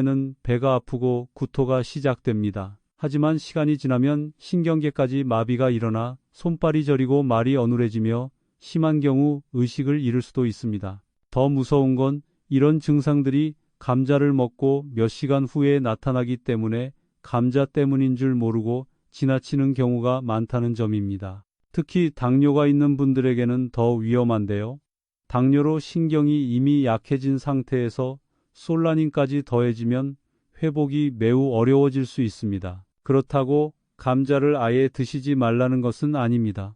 는 배가 아프고 구토가 시작됩니다. 하지만 시간이 지나면 신경계까지 마비가 일어나 손발이 저리고 말이 어눌해지며 심한 경우 의식을 잃을 수도 있습니다. 더 무서운 건 이런 증상들이 감자를 먹고 몇 시간 후에 나타나기 때문에 감자 때문인 줄 모르고 지나치는 경우가 많다는 점입니다. 특히 당뇨가 있는 분들에게는 더 위험한데요. 당뇨로 신경이 이미 약해진 상태에서 솔라닌까지 더해지면 회복이 매우 어려워질 수 있습니다. 그렇다고 감자를 아예 드시지 말라는 것은 아닙니다.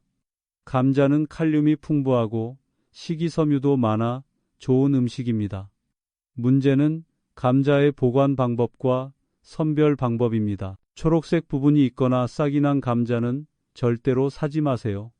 감자는 칼륨이 풍부하고 식이섬유도 많아 좋은 음식입니다. 문제는 감자의 보관 방법과 선별 방법입니다. 초록색 부분이 있거나 싹이 난 감자는 절대로 사지 마세요.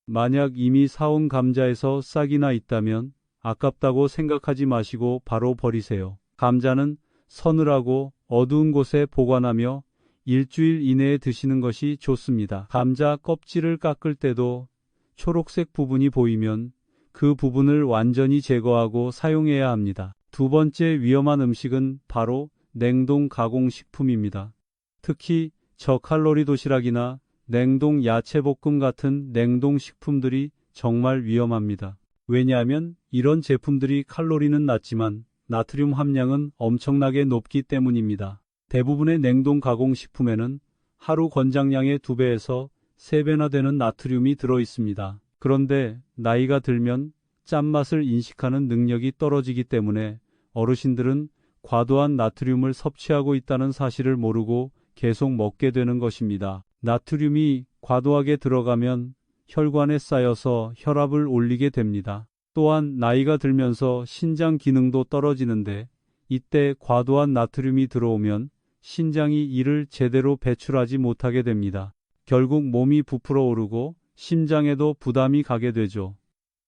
만약 이미 사온 감자에서 싹이 나 있다면 아깝다고 생각하지 마시고 바로 버리세요. 감자는 서늘하고 어두운 곳에 보관하며 일주일 이내에 드시는 것이 좋습니다. 감자 껍질을 깎을 때도 초록색 부분이 보이면 그 부분을 완전히 제거하고 사용해야 합니다. 두 번째 위험한 음식은 바로 냉동 가공식품입니다. 특히 저칼로리 도시락이나 냉동 야채볶음 같은 냉동식품들이 정말 위험합니다. 왜냐하면 이런 제품들이 칼로리는 낮지만 나트륨 함량은 엄청나게 높기 때문입니다. 대부분의 냉동 가공식품에는 하루 권장량의 2배에서 3배나 되는 나트륨이 들어 있습니다. 그런데 나이가 들면 짠맛을 인식하는 능력이 떨어지기 때문에 어르신들은 과도한 나트륨을 섭취하고 있다는 사실을 모르고 계속 먹게 되는 것입니다. 나트륨이 과도하게 들어가면 혈관에 쌓여서 혈압을 올리게 됩니다. 또한 나이가 들면서 신장 기능도 떨어지는데 이때 과도한 나트륨이 들어오면 신장이 이를 제대로 배출하지 못하게 됩니다. 결국 몸이 부풀어 오르고 심장에도 부담이 가게 되죠.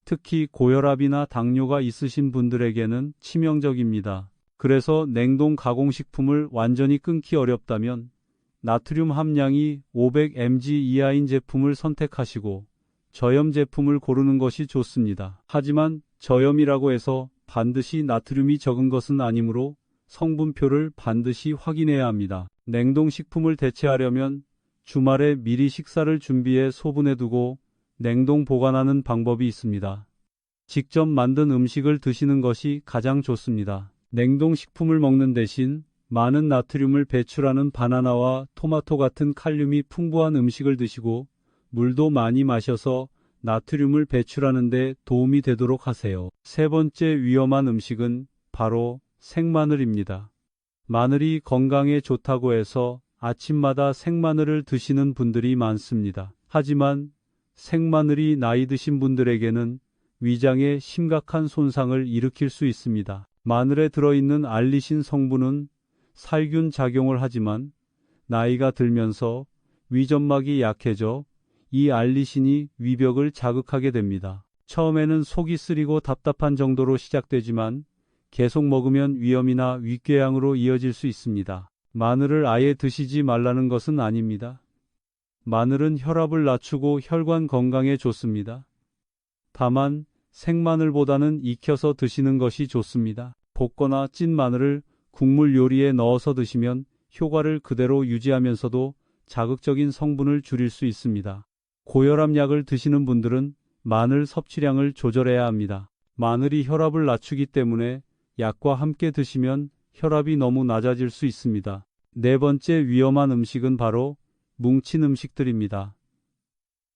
특히 고혈압이나 당뇨가 있으신 분들에게는 치명적입니다. 그래서 냉동 가공식품을 완전히 끊기 어렵다면 나트륨 함량이 500mg 이하인 제품을 선택하시고 저염 제품을 고르는 것이 좋습니다. 하지만 저염이라고 해서 반드시 나트륨이 적은 것은 아니므로 성분표를 반드시 확인해야 합니다. 냉동식품을 대체하려면 주말에 미리 식사를 준비해 소분해두고 냉동 보관하는 방법이 있습니다. 직접 만든 음식을 드시는 것이 가장 좋습니다. 냉동식품을 먹는 대신 많은 나트륨을 배출하는 바나나와 토마토 같은 칼륨이 풍부한 음식을 드시고 물도 많이 마셔서 나트륨을 배출하는 데 도움이 되도록 하세요. 세 번째 위험한 음식은 바로 생마늘입니다. 마늘이 건강에 좋다고 해서 아침마다 생마늘을 드시는 분들이 많습니다. 하지만 생마늘이 나이 드신 분들에게는 위장에 심각한 손상을 일으킬 수 있습니다. 마늘에 들어있는 알리신 성분은 살균 작용을 하지만 나이가 들면서 위점막이 약해져 이 알리신이 위벽을 자극하게 됩니다. 처음에는 속이 쓰리고 답답한 정도로 시작되지만 계속 먹으면 위염이나 위궤양으로 이어질 수 있습니다. 마늘을 아예 드시지 말라는 것은 아닙니다. 마늘은 혈압을 낮추고 혈관 건강에 좋습니다. 다만 생마늘보다는 익혀서 드시는 것이 좋습니다. 볶거나 찐 마늘을 국물 요리에 넣어서 드시면 효과를 그대로 유지하면서도 자극적인 성분을 줄일 수 있습니다. 고혈압 약을 드시는 분들은 마늘 섭취량을 조절해야 합니다. 마늘이 혈압을 낮추기 때문에 약과 함께 드시면 혈압이 너무 낮아질 수 있습니다. 네 번째 위험한 음식은 바로 뭉친 음식들입니다.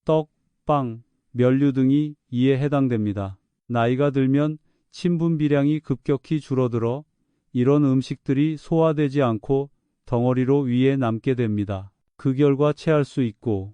떡, 빵, 면류 등이 이에 해당됩니다. 나이가 들면 침분 비량이 급격히 줄어들어 이런 음식들이 소화되지 않고 덩어리로 위에 남게 됩니다. 그 결과 체할 수 있고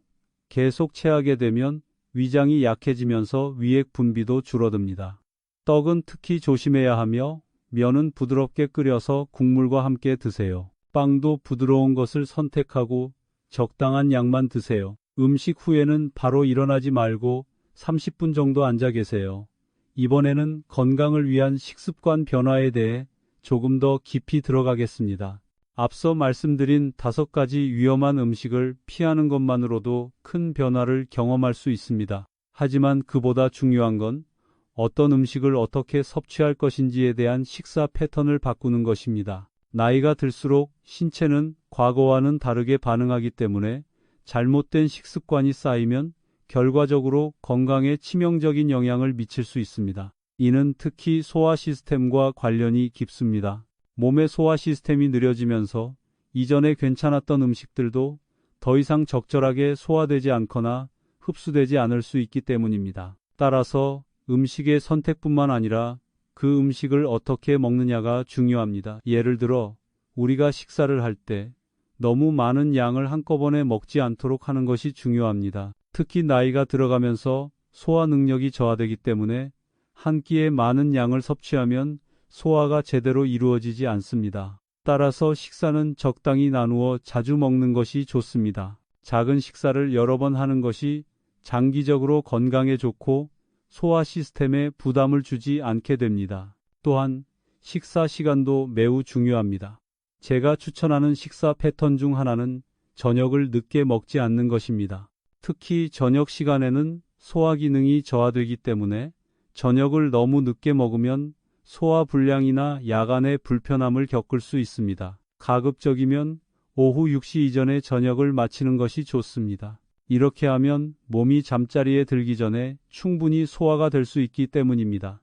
계속 체하게 되면 위장이 약해지면서 위액 분비도 줄어듭니다. 떡은 특히 조심해야 하며 면은 부드럽게 끓여서 국물과 함께 드세요. 빵도 부드러운 것을 선택하고 적당한 양만 드세요. 음식 후에는 바로 일어나지 말고 30분 정도 앉아 계세요. 이번에는 건강을 위한 식습관 변화에 대해 조금 더 깊이 들어가겠습니다. 앞서 말씀드린 5가지 위험한 음식을 피하는 것만으로도 큰 변화를 경험할 수 있습니다. 하지만 그보다 중요한 건 어떤 음식을 어떻게 섭취할 것인지에 대한 식사 패턴을 바꾸는 것입니다. 나이가 들수록 신체는 과거와는 다르게 반응하기 때문에 잘못된 식습관이 쌓이면 결과적으로 건강에 치명적인 영향을 미칠 수 있습니다. 이는 특히 소화 시스템과 관련이 깊습니다. 몸의 소화 시스템이 느려지면서 이전에 괜찮았던 음식들도 더 이상 적절하게 소화되지 않거나 흡수되지 않을 수 있기 때문입니다. 따라서 음식의 선택뿐만 아니라 그 음식을 어떻게 먹느냐가 중요합니다. 예를 들어 우리가 식사를 할 때 너무 많은 양을 한꺼번에 먹지 않도록 하는 것이 중요합니다. 특히 나이가 들어가면서 소화 능력이 저하되기 때문에 한 끼에 많은 양을 섭취하면 소화가 제대로 이루어지지 않습니다. 따라서 식사는 적당히 나누어 자주 먹는 것이 좋습니다. 작은 식사를 여러 번 하는 것이 장기적으로 건강에 좋고 소화 시스템에 부담을 주지 않게 됩니다. 또한 식사 시간도 매우 중요합니다. 제가 추천하는 식사 패턴 중 하나는 저녁을 늦게 먹지 않는 것입니다. 특히 저녁 시간에는 소화 기능이 저하되기 때문에 저녁을 너무 늦게 먹으면 소화 불량이나 야간의 불편함을 겪을 수 있습니다. 가급적이면 오후 6시 이전에 저녁을 마치는 것이 좋습니다. 이렇게 하면 몸이 잠자리에 들기 전에 충분히 소화가 될 수 있기 때문입니다.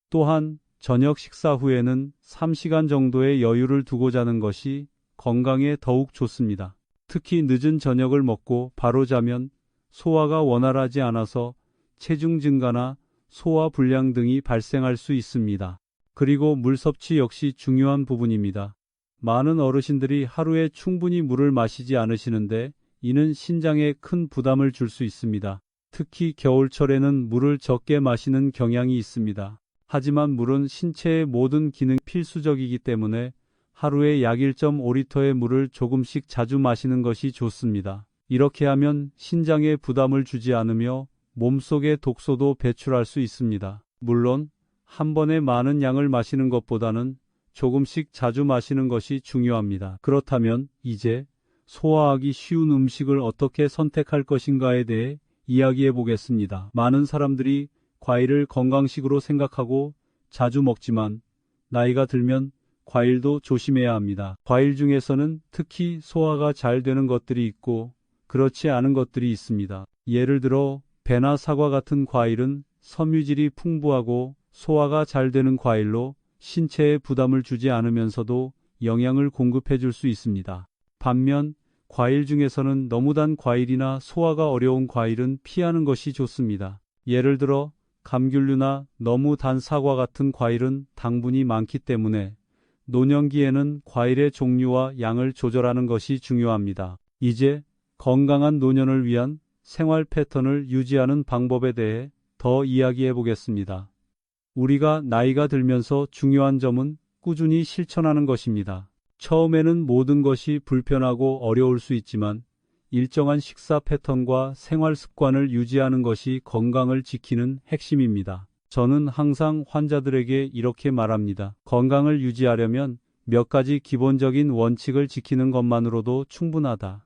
또한 저녁 식사 후에는 3시간 정도의 여유를 두고 자는 것이 건강에 더욱 좋습니다. 특히 늦은 저녁을 먹고 바로 자면 소화가 원활하지 않아서 체중 증가나 소화 불량 등이 발생할 수 있습니다. 그리고 물 섭취 역시 중요한 부분입니다. 많은 어르신들이 하루에 충분히 물을 마시지 않으시는데 이는 신장에 큰 부담을 줄 수 있습니다. 특히 겨울철에는 물을 적게 마시는 경향이 있습니다. 하지만 물은 신체의 모든 기능 필수적이기 때문에 하루에 약 1.5리터의 물을 조금씩 자주 마시는 것이 좋습니다. 이렇게 하면 신장에 부담을 주지 않으며 몸속의 독소도 배출할 수 있습니다. 물론 한 번에 많은 양을 마시는 것보다는 조금씩 자주 마시는 것이 중요합니다. 그렇다면 이제 소화하기 쉬운 음식을 어떻게 선택할 것인가에 대해 이야기해 보겠습니다. 많은 사람들이 과일을 건강식으로 생각하고 자주 먹지만 나이가 들면 과일도 조심해야 합니다. 과일 중에서는 특히 소화가 잘 되는 것들이 있고 그렇지 않은 것들이 있습니다. 예를 들어 배나 사과 같은 과일은 섬유질이 풍부하고 소화가 잘 되는 과일로 신체에 부담을 주지 않으면서도 영양을 공급해 줄 수 있습니다. 반면 과일 중에서는 너무 단 과일이나 소화가 어려운 과일은 피하는 것이 좋습니다. 예를 들어 감귤류나 너무 단 사과 같은 과일은 당분이 많기 때문에 노년기에는 과일의 종류와 양을 조절하는 것이 중요합니다. 이제 건강한 노년을 위한 생활 패턴을 유지하는 방법에 대해 더 이야기해 보겠습니다. 우리가 나이가 들면서 중요한 점은 꾸준히 실천하는 것입니다. 처음에는 모든 것이 불편하고 어려울 수 있지만 일정한 식사 패턴과 생활 습관을 유지하는 것이 건강을 지키는 핵심입니다. 저는 항상 환자들에게 이렇게 말합니다. 건강을 유지하려면 몇 가지 기본적인 원칙을 지키는 것만으로도 충분하다.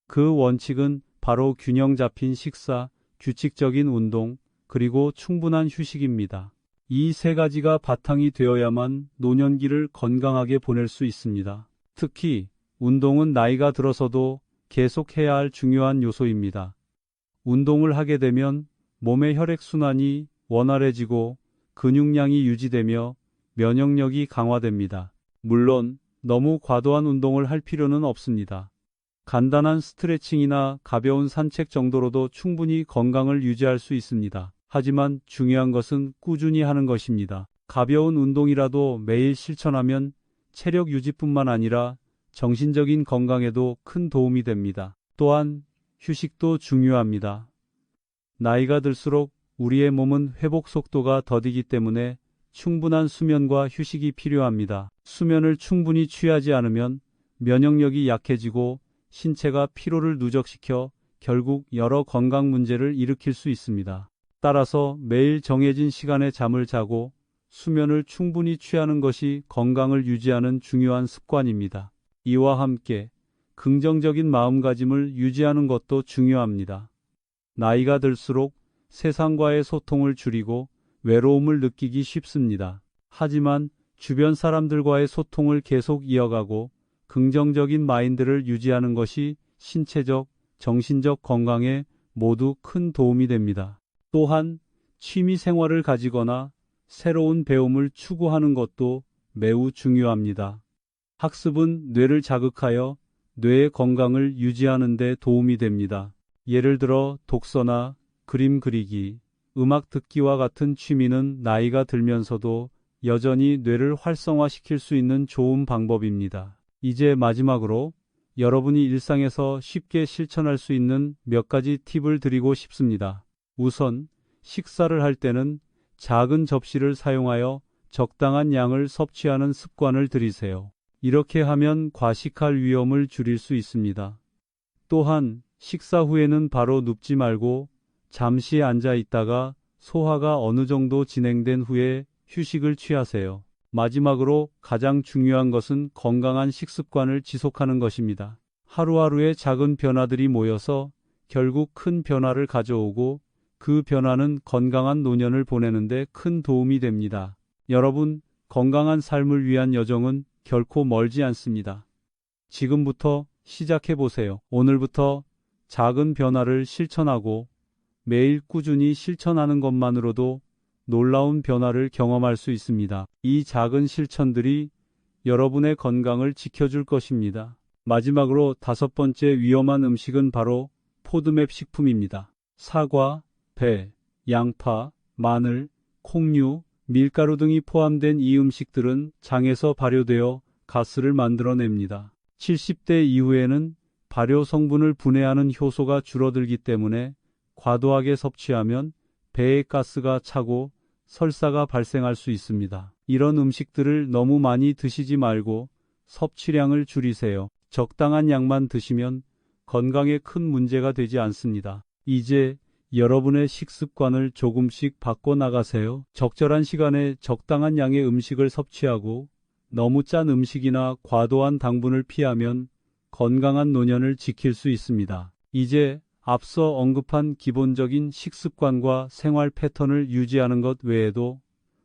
그 원칙은 바로 균형 잡힌 식사, 규칙적인 운동, 그리고 충분한 휴식입니다. 이 세 가지가 바탕이 되어야만 노년기를 건강하게 보낼 수 있습니다. 특히 운동은 나이가 들어서도 계속해야 할 중요한 요소입니다. 운동을 하게 되면 몸의 혈액순환이 원활해지고 근육량이 유지되며 면역력이 강화됩니다. 물론 너무 과도한 운동을 할 필요는 없습니다. 간단한 스트레칭이나 가벼운 산책 정도로도 충분히 건강을 유지할 수 있습니다. 하지만 중요한 것은 꾸준히 하는 것입니다. 가벼운 운동이라도 매일 실천하면 체력 유지뿐만 아니라 정신적인 건강에도 큰 도움이 됩니다. 또한 휴식도 중요합니다. 나이가 들수록 우리의 몸은 회복 속도가 더디기 때문에 충분한 수면과 휴식이 필요합니다. 수면을 충분히 취하지 않으면 면역력이 약해지고 신체가 피로를 누적시켜 결국 여러 건강 문제를 일으킬 수 있습니다. 따라서 매일 정해진 시간에 잠을 자고 수면을 충분히 취하는 것이 건강을 유지하는 중요한 습관입니다. 이와 함께 긍정적인 마음가짐을 유지하는 것도 중요합니다. 나이가 들수록 세상과의 소통을 줄이고 외로움을 느끼기 쉽습니다. 하지만 주변 사람들과의 소통을 계속 이어가고 긍정적인 마인드를 유지하는 것이 신체적, 정신적 건강에 모두 큰 도움이 됩니다. 또한 취미 생활을 가지거나 새로운 배움을 추구하는 것도 매우 중요합니다. 학습은 뇌를 자극하여 뇌의 건강을 유지하는 데 도움이 됩니다. 예를 들어 독서나 그림 그리기, 음악 듣기와 같은 취미는 나이가 들면서도 여전히 뇌를 활성화시킬 수 있는 좋은 방법입니다. 이제 마지막으로 여러분이 일상에서 쉽게 실천할 수 있는 몇 가지 팁을 드리고 싶습니다. 우선 식사를 할 때는 작은 접시를 사용하여 적당한 양을 섭취하는 습관을 들이세요. 이렇게 하면 과식할 위험을 줄일 수 있습니다. 또한 식사 후에는 바로 눕지 말고 잠시 앉아 있다가 소화가 어느 정도 진행된 후에 휴식을 취하세요. 마지막으로 가장 중요한 것은 건강한 식습관을 지속하는 것입니다. 하루하루의 작은 변화들이 모여서 결국 큰 변화를 가져오고 그 변화는 건강한 노년을 보내는데 큰 도움이 됩니다. 여러분, 건강한 삶을 위한 여정은 결코 멀지 않습니다. 지금부터 시작해 보세요. 오늘부터 작은 변화를 실천하고 매일 꾸준히 실천하는 것만으로도 놀라운 변화를 경험할 수 있습니다. 이 작은 실천들이 여러분의 건강을 지켜줄 것입니다. 마지막으로 5번째 위험한 음식은 바로 포드맵 식품입니다. 사과, 배, 양파, 마늘, 콩류, 밀가루 등이 포함된 이 음식들은 장에서 발효되어 가스를 만들어냅니다. 70대 이후에는 발효 성분을 분해하는 효소가 줄어들기 때문에 과도하게 섭취하면 배에 가스가 차고 설사가 발생할 수 있습니다. 이런 음식들을 너무 많이 드시지 말고 섭취량을 줄이세요. 적당한 양만 드시면 건강에 큰 문제가 되지 않습니다. 이제 여러분의 식습관을 조금씩 바꿔나가세요. 적절한 시간에 적당한 양의 음식을 섭취하고 너무 짠 음식이나 과도한 당분을 피하면 건강한 노년을 지킬 수 있습니다. 이제 앞서 언급한 기본적인 식습관과 생활 패턴을 유지하는 것 외에도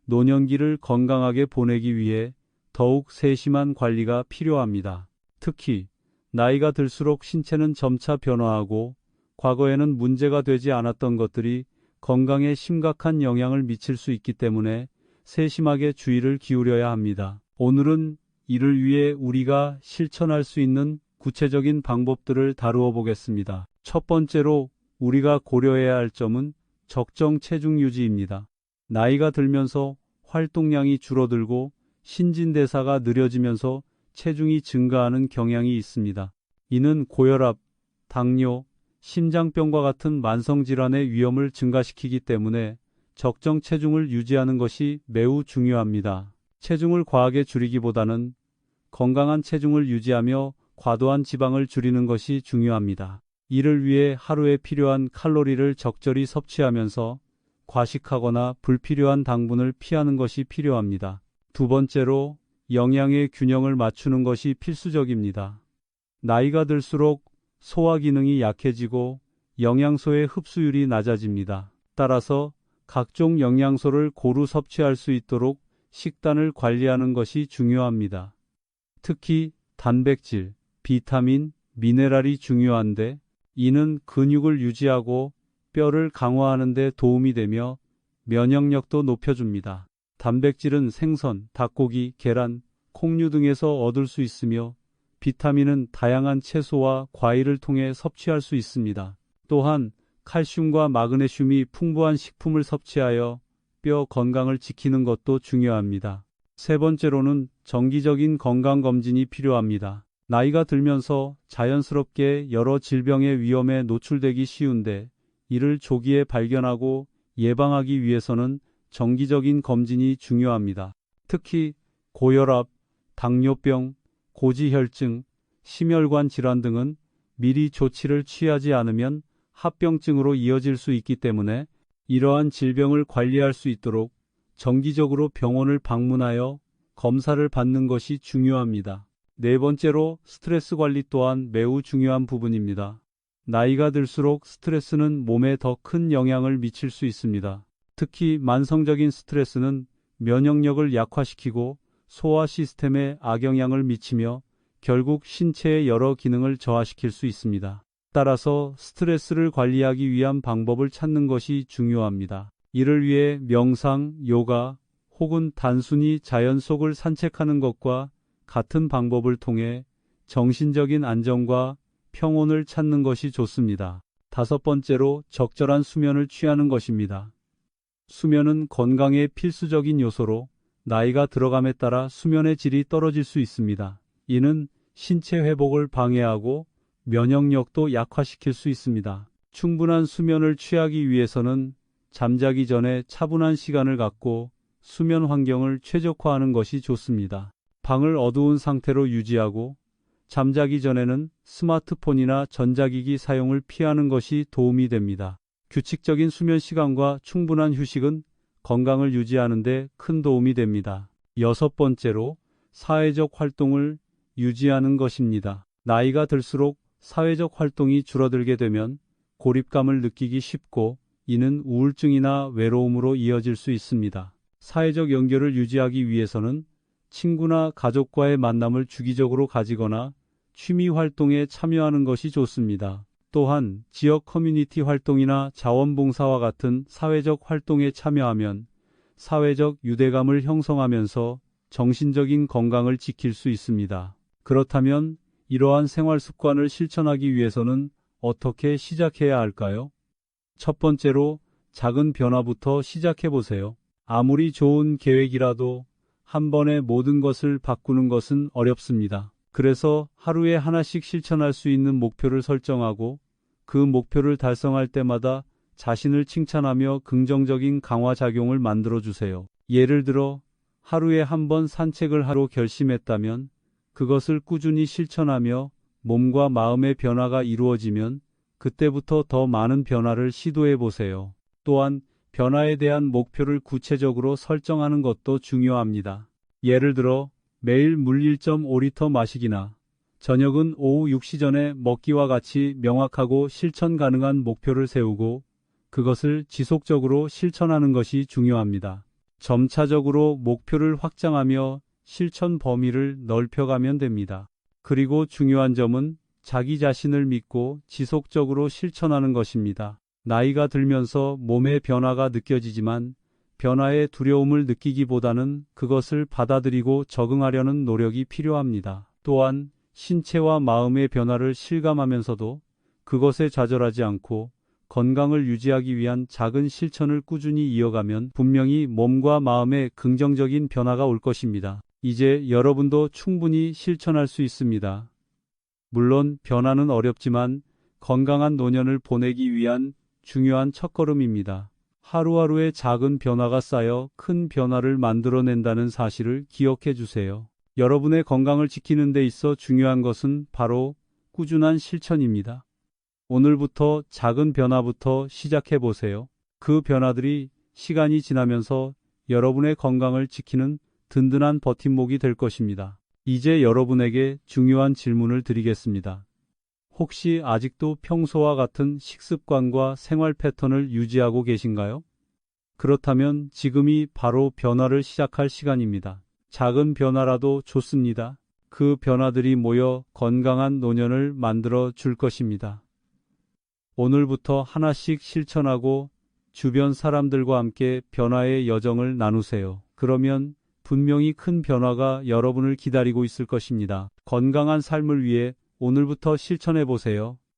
노년기를 건강하게 보내기 위해 더욱 세심한 관리가 필요합니다. 특히 나이가 들수록 신체는 점차 변화하고 과거에는 문제가 되지 않았던 것들이 건강에 심각한 영향을 미칠 수 있기 때문에 세심하게 주의를 기울여야 합니다. 오늘은 이를 위해 우리가 실천할 수 있는 구체적인 방법들을 다루어 보겠습니다. 첫 번째로 우리가 고려해야 할 점은 적정 체중 유지입니다. 나이가 들면서 활동량이 줄어들고 신진대사가 느려지면서 체중이 증가하는 경향이 있습니다. 이는 고혈압, 당뇨, 심장병과 같은 만성질환의 위험을 증가시키기 때문에 적정 체중을 유지하는 것이 매우 중요합니다. 체중을 과하게 줄이기보다는 건강한 체중을 유지하며 과도한 지방을 줄이는 것이 중요합니다. 이를 위해 하루에 필요한 칼로리를 적절히 섭취하면서 과식하거나 불필요한 당분을 피하는 것이 필요합니다. 두 번째로 영양의 균형을 맞추는 것이 필수적입니다. 나이가 들수록 소화 기능이 약해지고 영양소의 흡수율이 낮아집니다. 따라서 각종 영양소를 고루 섭취할 수 있도록 식단을 관리하는 것이 중요합니다. 특히 단백질, 비타민, 미네랄이 중요한데 이는 근육을 유지하고 뼈를 강화하는 데 도움이 되며 면역력도 높여줍니다. 단백질은 생선, 닭고기, 계란, 콩류 등에서 얻을 수 있으며 비타민은 다양한 채소와 과일을 통해 섭취할 수 있습니다. 또한 칼슘과 마그네슘이 풍부한 식품을 섭취하여 뼈 건강을 지키는 것도 중요합니다. 세 번째로는 정기적인 건강검진이 필요합니다. 나이가 들면서 자연스럽게 여러 질병의 위험에 노출되기 쉬운데 이를 조기에 발견하고 예방하기 위해서는 정기적인 검진이 중요합니다. 특히 고혈압, 당뇨병, 고지혈증, 심혈관 질환 등은 미리 조치를 취하지 않으면 합병증으로 이어질 수 있기 때문에 이러한 질병을 관리할 수 있도록 정기적으로 병원을 방문하여 검사를 받는 것이 중요합니다. 네 번째로 스트레스 관리 또한 매우 중요한 부분입니다. 나이가 들수록 스트레스는 몸에 더 큰 영향을 미칠 수 있습니다. 특히 만성적인 스트레스는 면역력을 약화시키고 소화 시스템에 악영향을 미치며 결국 신체의 여러 기능을 저하시킬 수 있습니다. 따라서 스트레스를 관리하기 위한 방법을 찾는 것이 중요합니다. 이를 위해 명상, 요가 혹은 단순히 자연 속을 산책하는 것과 같은 방법을 통해 정신적인 안정과 평온을 찾는 것이 좋습니다. 다섯 번째로 적절한 수면을 취하는 것입니다. 수면은 건강의 필수적인 요소로 나이가 들어감에 따라 수면의 질이 떨어질 수 있습니다. 이는 신체 회복을 방해하고 면역력도 약화시킬 수 있습니다. 충분한 수면을 취하기 위해서는 잠자기 전에 차분한 시간을 갖고 수면 환경을 최적화하는 것이 좋습니다. 방을 어두운 상태로 유지하고 잠자기 전에는 스마트폰이나 전자기기 사용을 피하는 것이 도움이 됩니다. 규칙적인 수면 시간과 충분한 휴식은 건강을 유지하는 데 큰 도움이 됩니다. 여섯 번째로 사회적 활동을 유지하는 것입니다. 나이가 들수록 사회적 활동이 줄어들게 되면 고립감을 느끼기 쉽고 이는 우울증이나 외로움으로 이어질 수 있습니다. 사회적 연결을 유지하기 위해서는 친구나 가족과의 만남을 주기적으로 가지거나 취미 활동에 참여하는 것이 좋습니다. 또한 지역 커뮤니티 활동이나 자원봉사와 같은 사회적 활동에 참여하면 사회적 유대감을 형성하면서 정신적인 건강을 지킬 수 있습니다. 그렇다면 이러한 생활 습관을 실천하기 위해서는 어떻게 시작해야 할까요? 첫 번째로 작은 변화부터 시작해 보세요. 아무리 좋은 계획이라도 한 번에 모든 것을 바꾸는 것은 어렵습니다. 그래서 하루에 하나씩 실천할 수 있는 목표를 설정하고 그 목표를 달성할 때마다 자신을 칭찬하며 긍정적인 강화작용을 만들어 주세요. 예를 들어 하루에 한 번 산책을 하러 결심했다면 그것을 꾸준히 실천하며 몸과 마음의 변화가 이루어지면 그때부터 더 많은 변화를 시도해 보세요. 또한 변화에 대한 목표를 구체적으로 설정하는 것도 중요합니다. 예를 들어 매일 물 1.5리터 마시기나 저녁은 오후 6시 전에 먹기와 같이 명확하고 실천 가능한 목표를 세우고 그것을 지속적으로 실천하는 것이 중요합니다. 점차적으로 목표를 확장하며 실천 범위를 넓혀가면 됩니다. 그리고 중요한 점은 자기 자신을 믿고 지속적으로 실천하는 것입니다. 나이가 들면서 몸의 변화가 느껴지지만 변화의 두려움을 느끼기보다는 그것을 받아들이고 적응하려는 노력이 필요합니다. 또한 신체와 마음의 변화를 실감하면서도 그것에 좌절하지 않고 건강을 유지하기 위한 작은 실천을 꾸준히 이어가면 분명히 몸과 마음에 긍정적인 변화가 올 것입니다. 이제 여러분도 충분히 실천할 수 있습니다. 물론 변화는 어렵지만 건강한 노년을 보내기 위한 중요한 첫걸음입니다. 하루하루의 작은 변화가 쌓여 큰 변화를 만들어낸다는 사실을 기억해 주세요. 여러분의 건강을 지키는 데 있어 중요한 것은 바로 꾸준한 실천입니다. 오늘부터 작은 변화부터 시작해 보세요. 그 변화들이 시간이 지나면서 여러분의 건강을 지키는 든든한 버팀목이 될 것입니다. 이제 여러분에게 중요한 질문을 드리겠습니다. 혹시 아직도 평소와 같은 식습관과 생활 패턴을 유지하고 계신가요? 그렇다면 지금이 바로 변화를 시작할 시간입니다. 작은 변화라도 좋습니다. 그 변화들이 모여 건강한 노년을 만들어 줄 것입니다. 오늘부터 하나씩 실천하고 주변 사람들과 함께 변화의 여정을 나누세요. 그러면 분명히 큰 변화가 여러분을 기다리고 있을 것입니다. 건강한 삶을 위해 오늘부터 실천해 보세요.